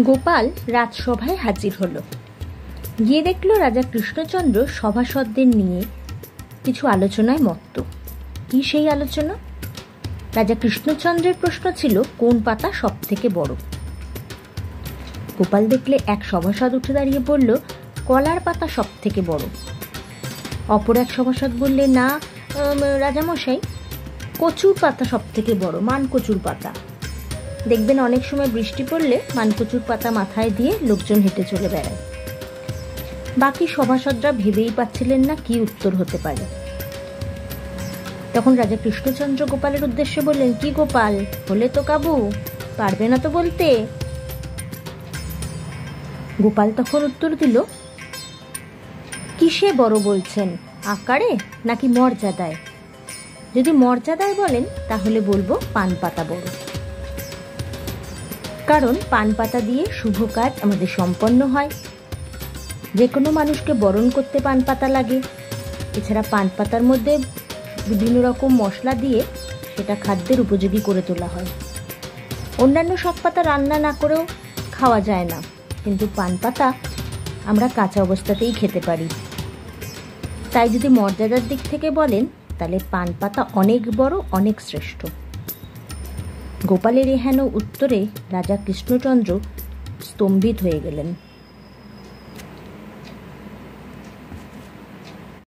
গোপাল রাজসভায় হাজির হলো। গিয়ে দেখল রাজা কৃষ্ণচন্দ্র সভাসদদের নিয়ে কিছু আলোচনায় মত্ত। কি সেই আলোচনা? রাজা কৃষ্ণচন্দ্রের প্রশ্ন ছিল, কোন পাতা সব থেকে বড়? গোপাল দেখলে এক সভাসদ উঠে দাঁড়িয়ে বলল, কলার পাতা সব থেকে বড়। অপর এক সভাসদ বললে, না রাজামশাই, কচুর পাতা সব থেকে বড়, মানকচুর পাতা। দেখবেন অনেক সময় বৃষ্টি পড়লে মানকচুর পাতা মাথায় দিয়ে লোকজন হেঁটে চলে বেড়ায়। বাকি সভাসদরা ভেবেই পাচ্ছিলেন না কি উত্তর হতে পারে। তখন রাজা কৃষ্ণচন্দ্র গোপালের উদ্দেশ্যে বললেন, কি গোপাল, হলে তো কাবু, পারবে না তো বলতে? গোপাল তখন উত্তর দিল, কিসে বড় বলছেন, আকারে নাকি মর্যাদায়? যদি মর্যাদায় বলেন তাহলে বলবো পান পাতা বড়। কারণ পান পাতা দিয়ে শুভ কাজ আমাদের সম্পন্ন হয়। যে কোনো মানুষকে বরণ করতে পান পাতা লাগে। এছাড়া পান পাতার মধ্যে বিভিন্ন রকম মশলা দিয়ে সেটা খাদ্যের উপযোগী করে তোলা হয়। অন্যান্য সব পাতা রান্না না করেও খাওয়া যায় না, কিন্তু পান পাতা আমরা কাঁচা অবস্থাতেই খেতে পারি। তাই যদি মর্যাদার দিক থেকে বলেন তাহলে পান পাতা অনেক বড়, অনেক শ্রেষ্ঠ। গোপালের এহেন উত্তরে রাজা কৃষ্ণচন্দ্র স্তম্ভিত হয়ে গেলেন।